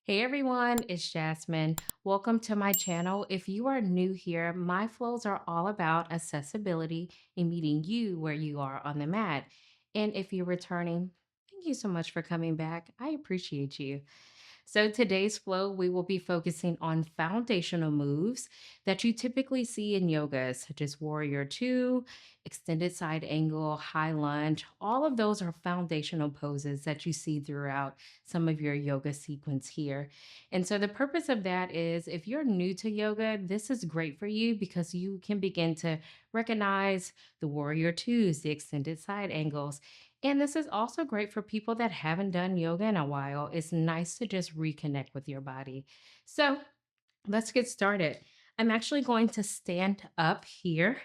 Hey everyone, it's Jasmine. Welcome to my channel. If you are new here, my flows are all about accessibility and meeting you where you are on the mat. And if you're returning, thank you so much for coming back. I appreciate you. So, today's flow, we will be focusing on foundational moves that you typically see in yoga, such as Warrior Two, extended side angle, high lunge. All of those are foundational poses that you see throughout some of your yoga sequence here. And so, the purpose of that is if you're new to yoga, this is great for you because you can begin to recognize the Warrior Twos, the extended side angles, and this is also great for people that haven't done yoga in a while. It's nice to just reconnect with your body. So let's get started. I'm actually going to stand up here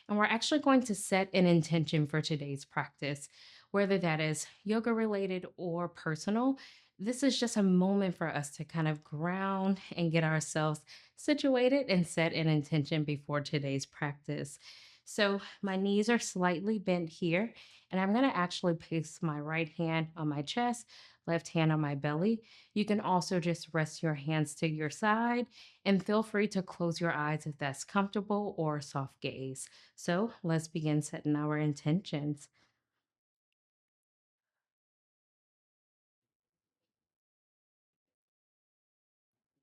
and we're actually going to set an intention for today's practice, whether that is yoga related or personal. This is just a moment for us to kind of ground and get ourselves situated and set an intention before today's practice. So, my knees are slightly bent here, and I'm going to actually place my right hand on my chest, left hand on my belly. You can also just rest your hands to your side and feel free to close your eyes if that's comfortable or soft gaze. So let's begin setting our intentions.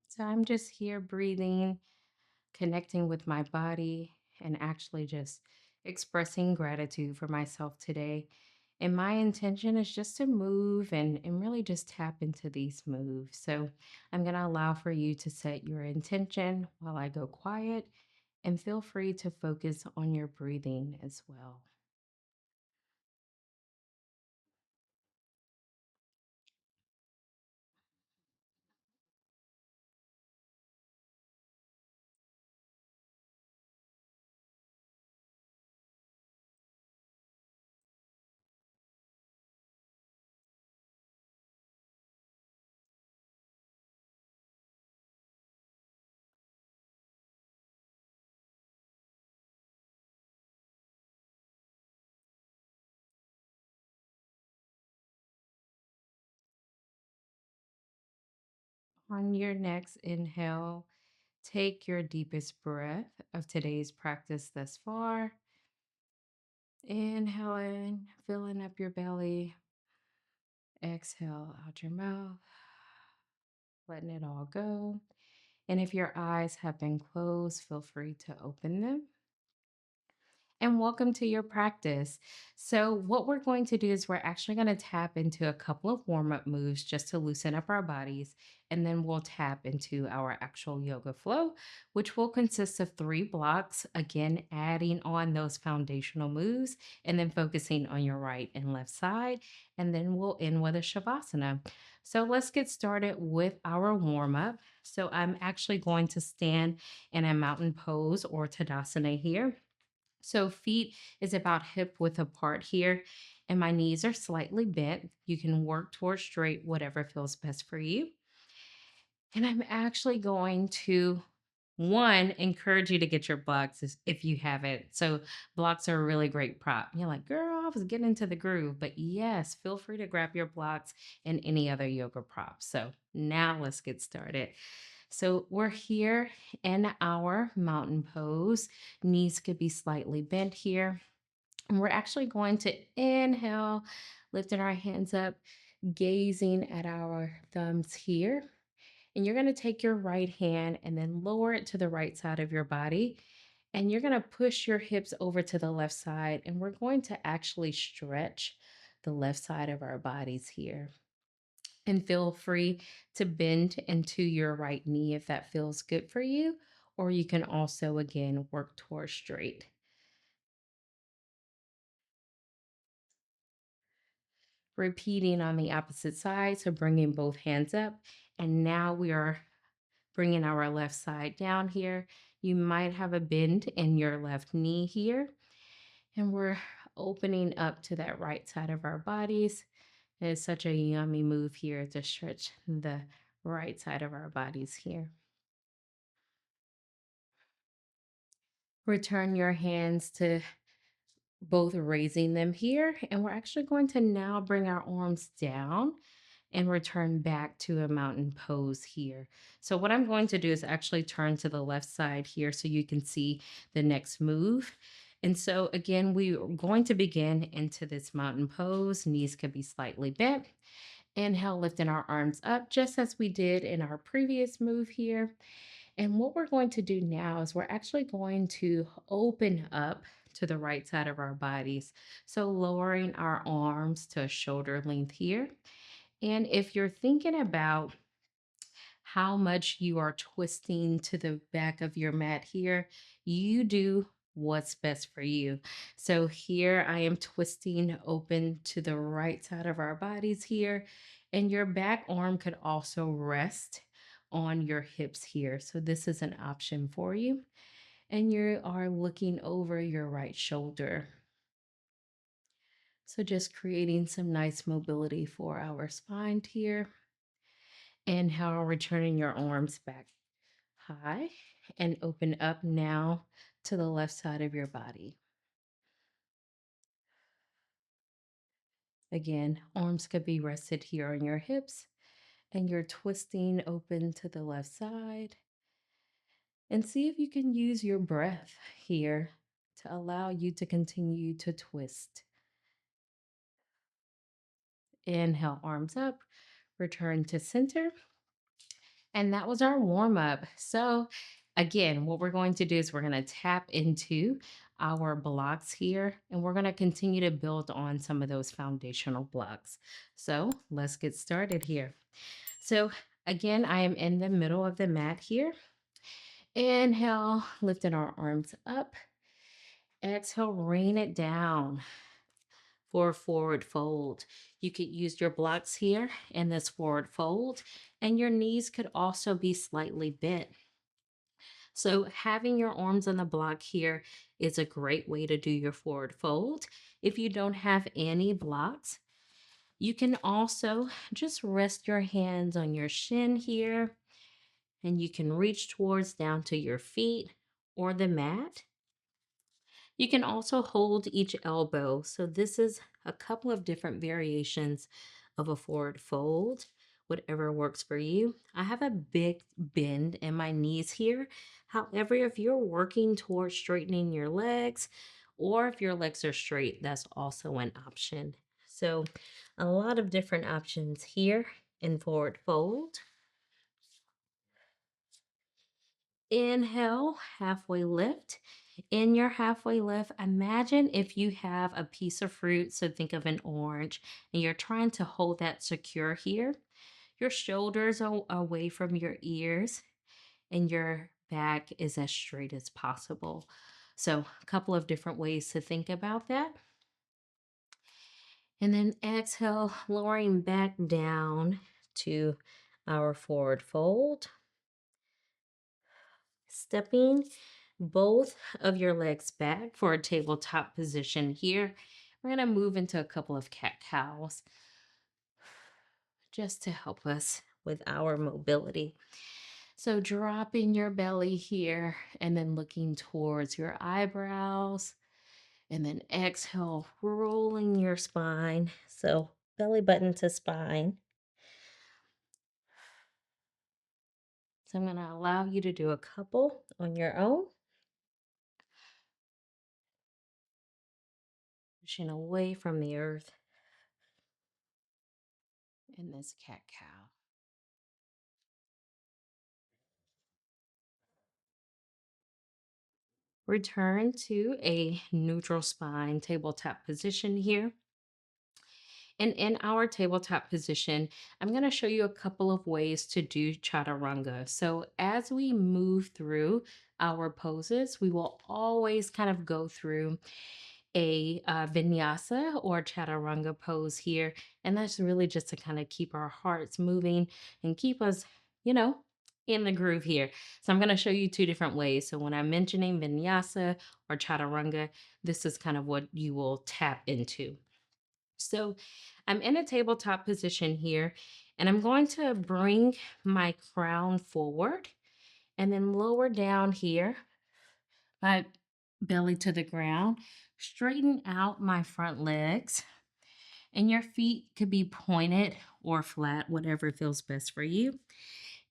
So I'm just here breathing, connecting with my body, and actually just expressing gratitude for myself today. And my intention is just to move and really just tap into these moves. So I'm going to allow for you to set your intention while I go quiet and feel free to focus on your breathing as well. On your next inhale, take your deepest breath of today's practice thus far. Inhaling, filling up your belly. Exhale out your mouth, letting it all go. And if your eyes have been closed, feel free to open them. And welcome to your practice. So, what we're going to do is we're actually going to tap into a couple of warm up moves just to loosen up our bodies. And then we'll tap into our actual yoga flow, which will consist of three blocks. Again, adding on those foundational moves and then focusing on your right and left side. And then we'll end with a Shavasana. So, let's get started with our warm up. So, I'm actually going to stand in a mountain pose or Tadasana here. So feet is about hip width apart here, and my knees are slightly bent. You can work towards straight, whatever feels best for you. And I'm actually going to one encourage you to get your blocks if you haven't. So blocks are a really great prop. You're like, girl, I was getting into the groove. But yes, feel free to grab your blocks and any other yoga props. So now let's get started. So we're here in our mountain pose. Knees could be slightly bent here. And we're actually going to inhale, lifting our hands up, gazing at our thumbs here. And you're going to take your right hand and then lower it to the right side of your body. And you're going to push your hips over to the left side. And we're going to actually stretch the left side of our bodies here. And feel free to bend into your right knee if that feels good for you. Or you can also, again, work towards straight. Repeating on the opposite side. So bringing both hands up. And now we are bringing our left side down here. You might have a bend in your left knee here. And we're opening up to that right side of our bodies. It's such a yummy move here to stretch the right side of our bodies here. Return your hands to both raising them here. And we're actually going to now bring our arms down and return back to a mountain pose here. So what I'm going to do is actually turn to the left side here so you can see the next move. And so again, we are going to begin into this mountain pose. Knees could be slightly bent. Inhale, lifting our arms up just as we did in our previous move here. And what we're going to do now is we're actually going to open up to the right side of our bodies. So lowering our arms to shoulder length here. And if you're thinking about how much you are twisting to the back of your mat here, you do what's best for you. So here I am twisting open to the right side of our bodies here, and your back arm could also rest on your hips here. So this is an option for you. And you are looking over your right shoulder. So just creating some nice mobility for our spine here. Inhale, returning your arms back high and open up now to the left side of your body. Again, arms could be rested here on your hips and you're twisting open to the left side. And see if you can use your breath here to allow you to continue to twist. Inhale, arms up, return to center. And that was our warm up. So, again, what we're going to do is we're going to tap into our blocks here and we're going to continue to build on some of those foundational blocks. So, let's get started here. So, again, I am in the middle of the mat here. Inhale, lifting our arms up. Exhale, rain it down for a forward fold. You could use your blocks here in this forward fold, and your knees could also be slightly bent. So having your arms on the block here is a great way to do your forward fold. If you don't have any blocks, you can also just rest your hands on your shin here, and you can reach towards down to your feet or the mat. You can also hold each elbow. So this is a couple of different variations of a forward fold, whatever works for you. I have a big bend in my knees here. However, if you're working towards straightening your legs, or if your legs are straight, that's also an option. So a lot of different options here in forward fold. Inhale, halfway lift. In your halfway lift, imagine if you have a piece of fruit, so think of an orange, and you're trying to hold that secure here. Your shoulders are away from your ears, and your back is as straight as possible. So, a couple of different ways to think about that. And then exhale, lowering back down to our forward fold. Stepping both of your legs back for a tabletop position here. We're going to move into a couple of cat cows just to help us with our mobility. So dropping your belly here and then looking towards your eyebrows, and then exhale, rolling your spine. So belly button to spine. So I'm going to allow you to do a couple on your own. Pushing away from the earth in this cat cow. Return to a neutral spine tabletop position here. And in our tabletop position, I'm going to show you a couple of ways to do chaturanga. So as we move through our poses, we will always kind of go through a vinyasa or chaturanga pose here. And that's really just to kind of keep our hearts moving and keep us, in the groove here. So I'm going to show you two different ways. So when I'm mentioning vinyasa or chaturanga, this is kind of what you will tap into. So I'm in a tabletop position here, and I'm going to bring my crown forward and then lower down here, my belly to the ground, straighten out my front legs, and your feet could be pointed or flat, whatever feels best for you.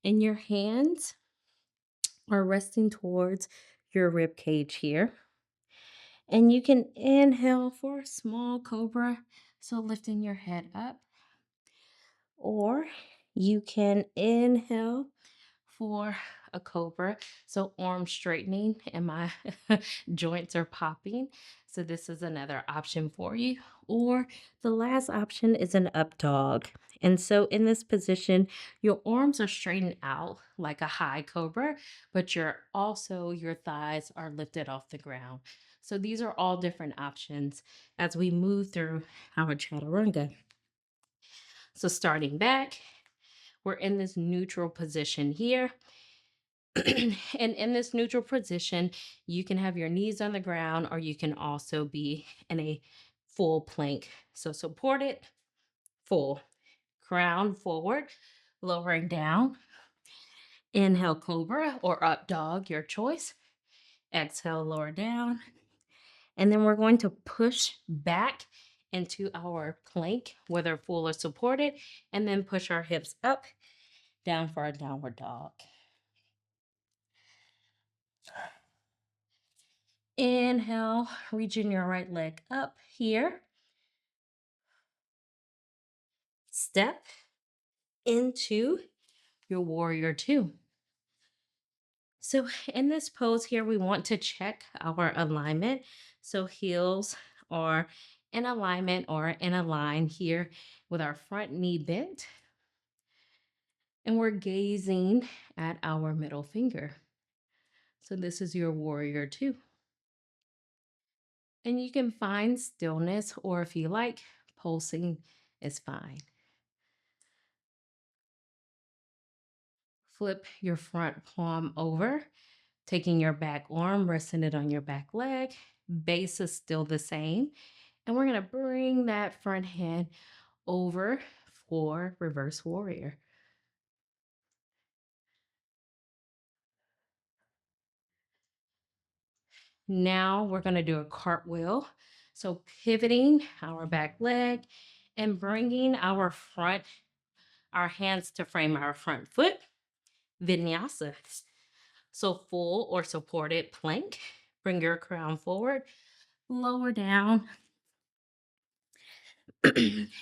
And your hands are resting towards your rib cage here. And you can inhale for a small cobra, so lifting your head up, or you can inhale for a cobra. So arm straightening and my joints are popping. So this is another option for you. Or the last option is an up dog. And so in this position, your arms are straightened out like a high cobra, but your thighs are lifted off the ground. So these are all different options as we move through our chaturanga. So starting back, we're in this neutral position here. And in this neutral position, you can have your knees on the ground or you can also be in a full plank. So supported, full, crown forward, lowering down. Inhale, cobra or up dog, your choice. Exhale, lower down. And then we're going to push back into our plank, whether full or supported, and then push our hips up, down for a downward dog. Inhale, reaching your right leg up here. Step into your warrior two. So in this pose here, we want to check our alignment. So heels are in alignment or in a line here with our front knee bent. And we're gazing at our middle finger. So this is your warrior two. And you can find stillness, or if you like, pulsing is fine. Flip your front palm over, taking your back arm, resting it on your back leg. Base is still the same. And we're going to bring that front hand over for reverse warrior. Now we're going to do a cartwheel. So pivoting our back leg and bringing our hands to frame our front foot. Vinyasa. So full or supported plank. Bring your crown forward, lower down.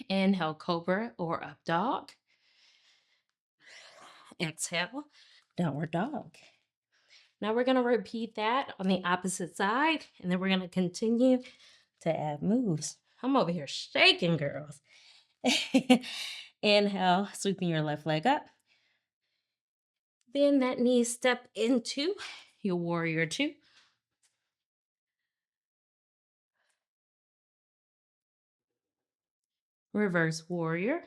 Inhale, cobra or up dog. Exhale, downward dog. Now we're going to repeat that on the opposite side, and then we're going to continue to add moves. I'm over here shaking, girls. Inhale, sweeping your left leg up. Bend that knee, step into your warrior two. Reverse warrior.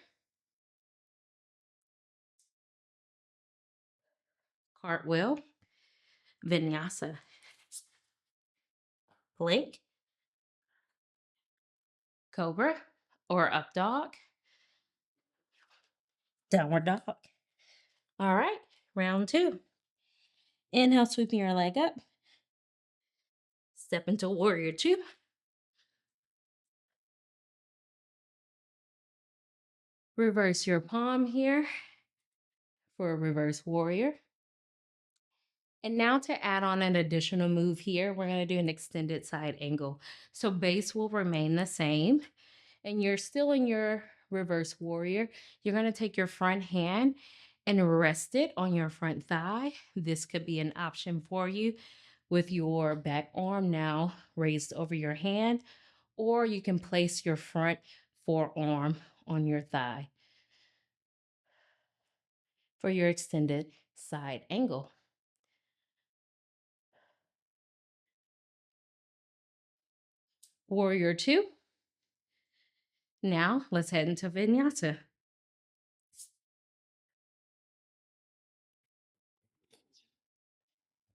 Cartwheel. Vinyasa. Plank. Cobra or up dog. Downward dog. All right, round two. Inhale, sweeping your leg up. Step into warrior two. Reverse your palm here for a reverse warrior. And now to add on an additional move here, we're going to do an extended side angle. So base will remain the same, and you're still in your reverse warrior. You're going to take your front hand and rest it on your front thigh. This could be an option for you with your back arm now raised over your hand, or you can place your front forearm on your thigh for your extended side angle. Warrior two. Now let's head into vinyasa.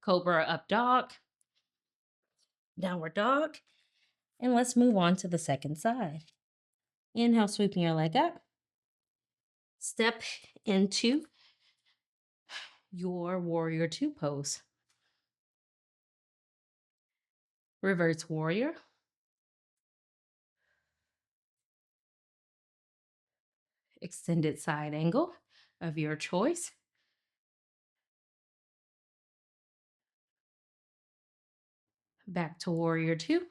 Cobra up dog, downward dog, and let's move on to the second side. Inhale, sweeping your leg up. Step into your warrior two pose. Reverse warrior. extended side angle of your choice. Back to warrior two.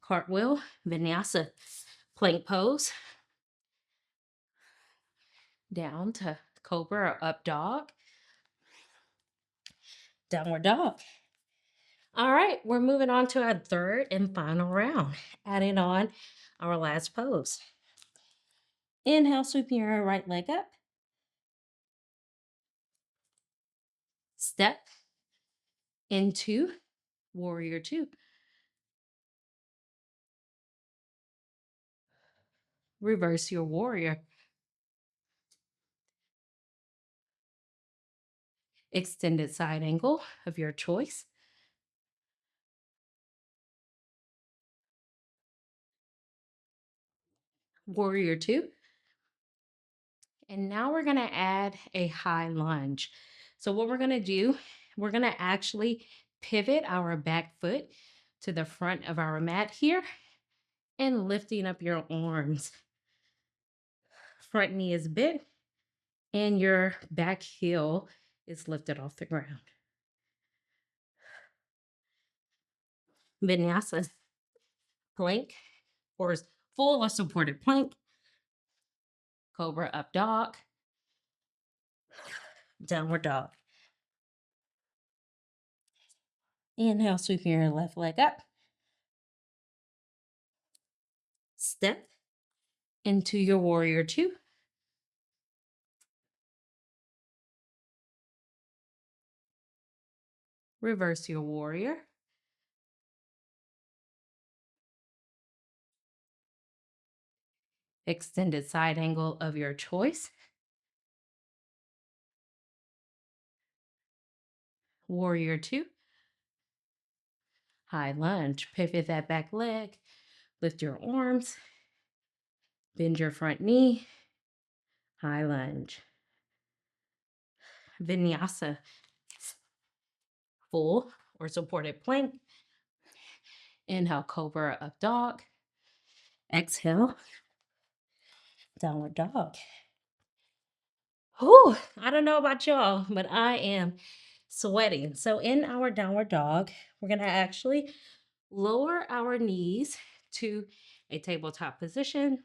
Cartwheel, vinyasa, plank pose. Down to cobra or up dog. Downward dog. All right, we're moving on to our third and final round, adding on our last pose. Inhale, sweeping your right leg up. Step into warrior two. Reverse your warrior. Extended side angle of your choice. Warrior two. And now we're going to add a high lunge. So what we're going to do, we're going to actually pivot our back foot to the front of our mat here and lifting up your arms. Front knee is bent and your back heel is lifted off the ground. Vinyasa plank or full or supported plank. Cobra up dog. Downward dog. Inhale, sweeping your left leg up. Step into your warrior two. Reverse your warrior. Extended side angle of your choice. Warrior two. High lunge. Pivot that back leg. Lift your arms. Bend your front knee. High lunge. Vinyasa. Full or supported plank. Inhale, cobra up dog. Exhale, downward dog. Whew, I don't know about y'all, but I am sweating. So in our downward dog, we're going to actually lower our knees to a tabletop position.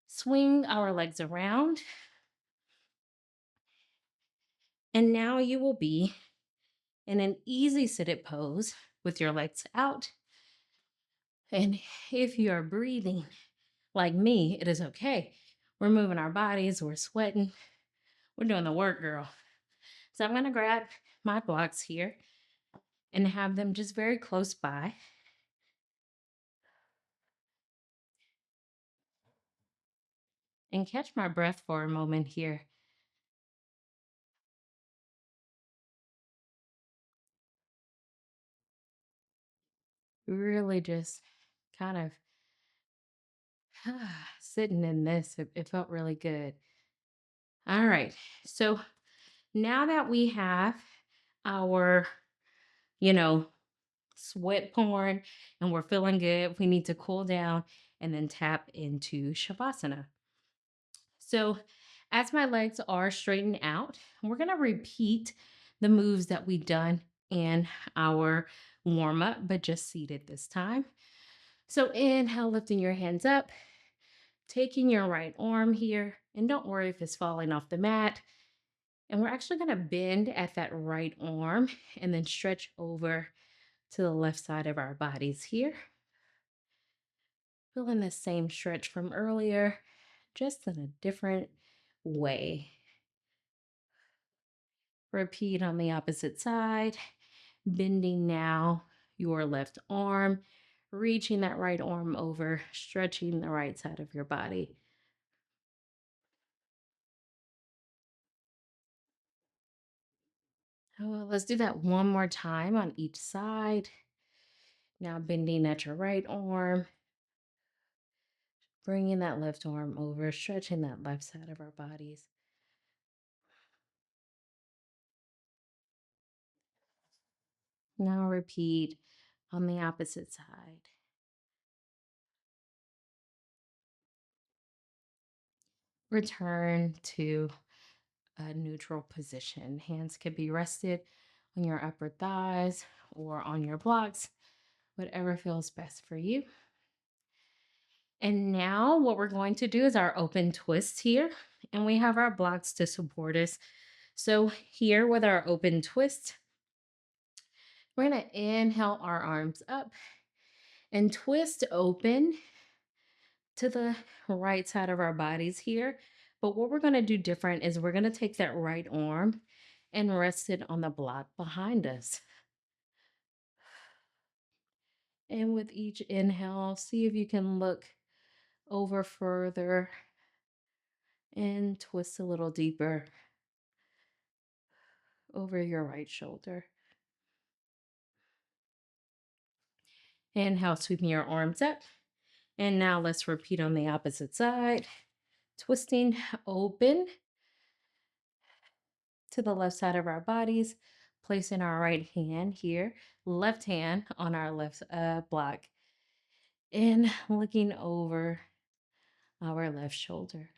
Swing our legs around. And now you will be in an easy seated pose with your legs out. And if you are breathing like me, it is okay. We're moving our bodies, we're sweating, we're doing the work, girl. So I'm going to grab my blocks here and have them just very close by. And catch my breath for a moment here. Really just kind of sitting in this. It felt really good. All right. So now that we have our, sweat porn and we're feeling good, we need to cool down and then tap into Shavasana. So as my legs are straightened out, we're going to repeat the moves that we've done in our warm up, but just seated this time. So inhale, lifting your hands up, taking your right arm here, and don't worry if it's falling off the mat. And we're actually going to bend at that right arm and then stretch over to the left side of our bodies here. Feeling the same stretch from earlier, just in a different way. Repeat on the opposite side, bending now your left arm, reaching that right arm over, stretching the right side of your body. Oh, let's do that one more time on each side. Now bending at your right arm, bringing that left arm over, stretching that left side of our bodies. Now repeat on the opposite side. Return to a neutral position. Hands could be rested on your upper thighs or on your blocks, whatever feels best for you. And now what we're going to do is our open twist here, and we have our blocks to support us. So here with our open twist, we're going to inhale our arms up and twist open to the right side of our bodies here. But what we're going to do different is we're going to take that right arm and rest it on the block behind us. And with each inhale, see if you can look over further and twist a little deeper over your right shoulder. Inhale, sweeping your arms up. And now let's repeat on the opposite side. Twisting open to the left side of our bodies, placing our right hand here, left hand on our left block, and looking over our left shoulder.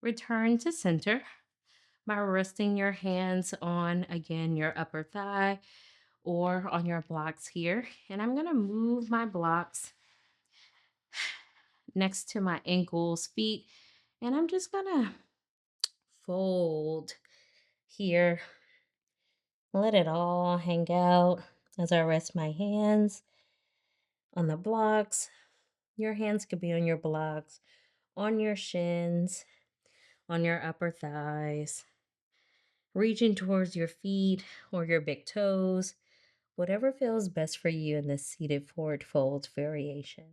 Return to center by resting your hands on, again, your upper thigh or on your blocks here. And I'm going to move my blocks next to my ankles, feet, and I'm just going to fold here. Let it all hang out as I rest my hands on the blocks. Your hands could be on your blocks, on your shins, on your upper thighs, reaching towards your feet or your big toes, whatever feels best for you in this seated forward fold variation.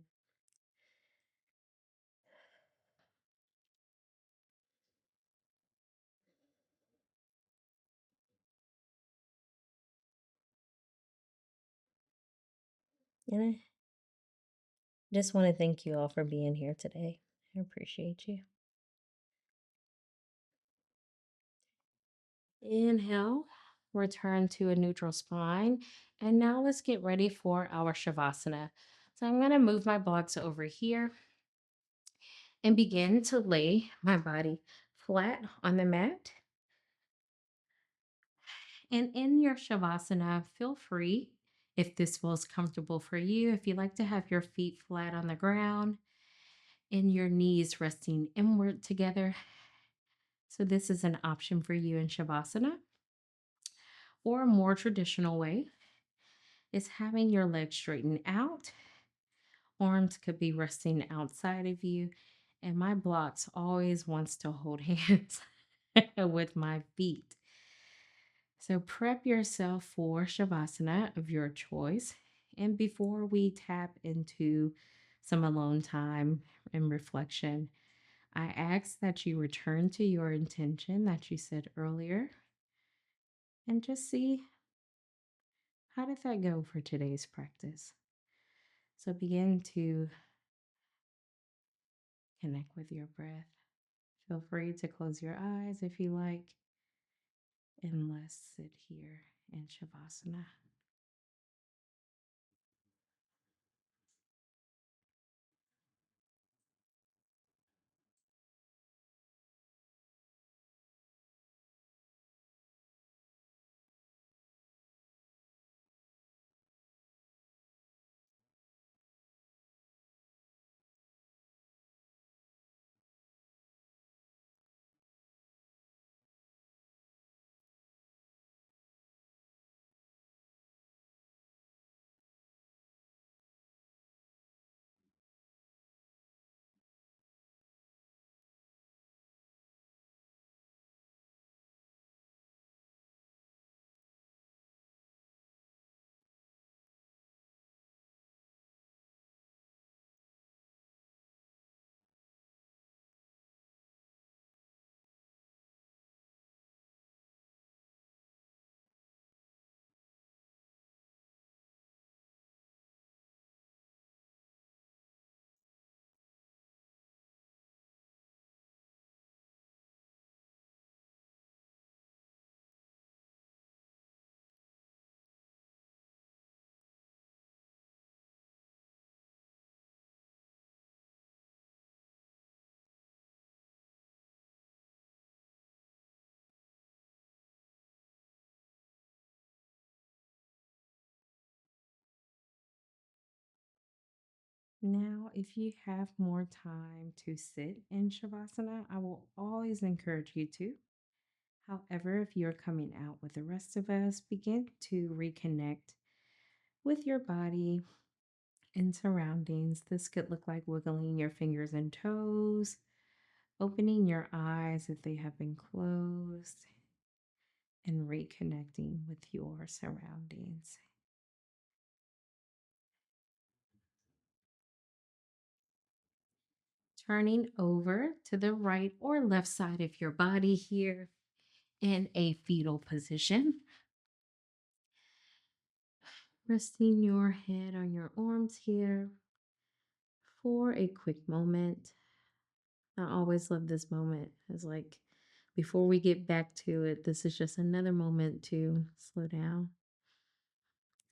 And I just want to thank you all for being here today. I appreciate you. Inhale, return to a neutral spine. And now let's get ready for our Shavasana. So I'm going to move my blocks over here and begin to lay my body flat on the mat. And in your Shavasana, feel free, if this feels comfortable for you, if you like to have your feet flat on the ground and your knees resting inward together. So this is an option for you in Shavasana. Or a more traditional way is having your legs straightened out. Arms could be resting outside of you. And my blocks always wants to hold hands with my feet. So prep yourself for Shavasana of your choice. And before we tap into some alone time and reflection, I ask that you return to your intention that you said earlier and just see, how did that go for today's practice? So begin to connect with your breath. Feel free to close your eyes if you like, and let's sit here in Shavasana. Now, if you have more time to sit in Shavasana, I will always encourage you to. However, if you're coming out with the rest of us, begin to reconnect with your body and surroundings. This could look like wiggling your fingers and toes, opening your eyes if they have been closed, and reconnecting with your surroundings. Turning over to the right or left side of your body here in a fetal position. Resting your head on your arms here for a quick moment. I always love this moment. It's like before we get back to it, this is just another moment to slow down.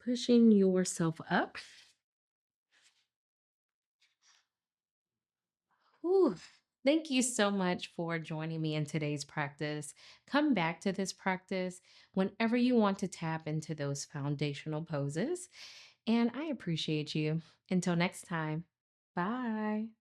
Pushing yourself up. Whew. Thank you so much for joining me in today's practice. Come back to this practice whenever you want to tap into those foundational poses. And I appreciate you. Until next time, bye.